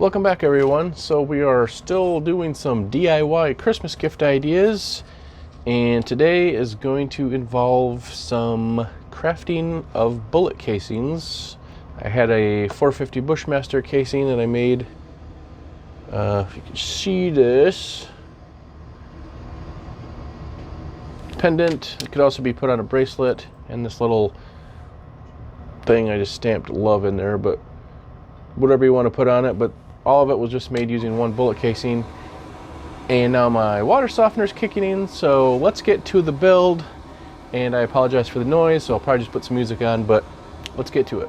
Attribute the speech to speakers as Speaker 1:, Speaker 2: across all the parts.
Speaker 1: Welcome back, everyone. So we are still doing some DIY Christmas gift ideas, and today is going to involve some crafting of bullet casings. I had a 450 Bushmaster casing that I made. If you can see this pendant, it could also be put on a bracelet, and this little thing I just stamped love in there, but whatever you want to put on it. But all of it was just made using one bullet casing. And now my water softener is kicking in, so let's get to the build. And I apologize for the noise, so I'll probably just put some music on, but let's get to it.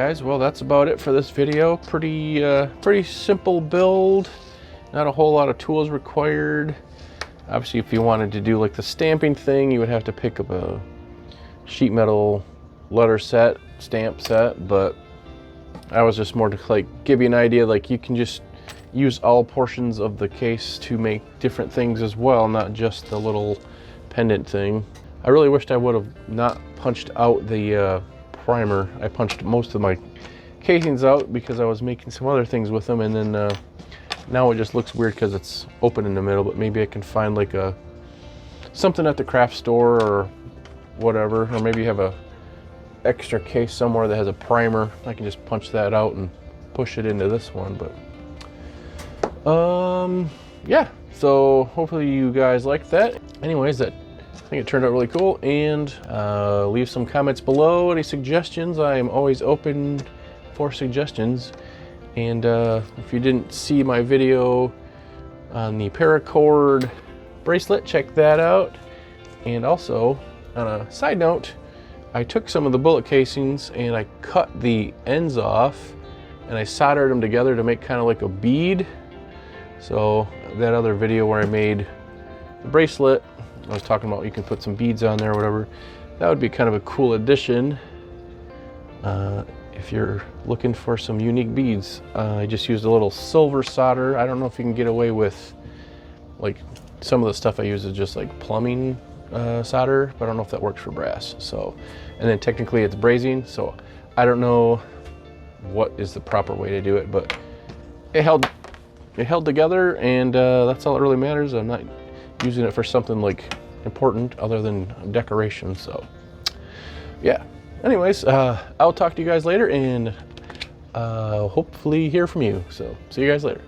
Speaker 1: guys, well, that's about it for this video. Pretty simple build, not a whole lot of tools required. Obviously, if you wanted to do like the stamping thing, you would have to pick up a sheet metal letter set, stamp set, but I was just more to like give you an idea, like you can just use all portions of the case to make different things as well, not just the little pendant thing. I really wished I would have not punched out the primer. I punched most of my casings out because I was making some other things with them, and then now it just looks weird because it's open in the middle, but maybe I can find like something at the craft store or whatever, or maybe you have a extra case somewhere that has a primer. I can just punch that out and push it into this one. But yeah, so hopefully you guys liked that. Anyways, I think it turned out really cool, and leave some comments below, any suggestions. I am always open for suggestions. And if you didn't see my video on the paracord bracelet, check that out. And also, on a side note, I took some of the bullet casings and I cut the ends off and I soldered them together to make kind of like a bead. So that other video where I made the bracelet, I was talking about you can put some beads on there or whatever. That would be kind of a cool addition if you're looking for some unique beads. I just used a little silver solder. I don't know if you can get away with, like, some of the stuff I use is just like plumbing solder, but I don't know if that works for brass. So, and then technically it's brazing, so I don't know what is the proper way to do it, but it held together, and that's all that really matters. I'm not using it for something like important other than decoration. So yeah, anyways, I'll talk to you guys later, and hopefully hear from you. So see you guys later.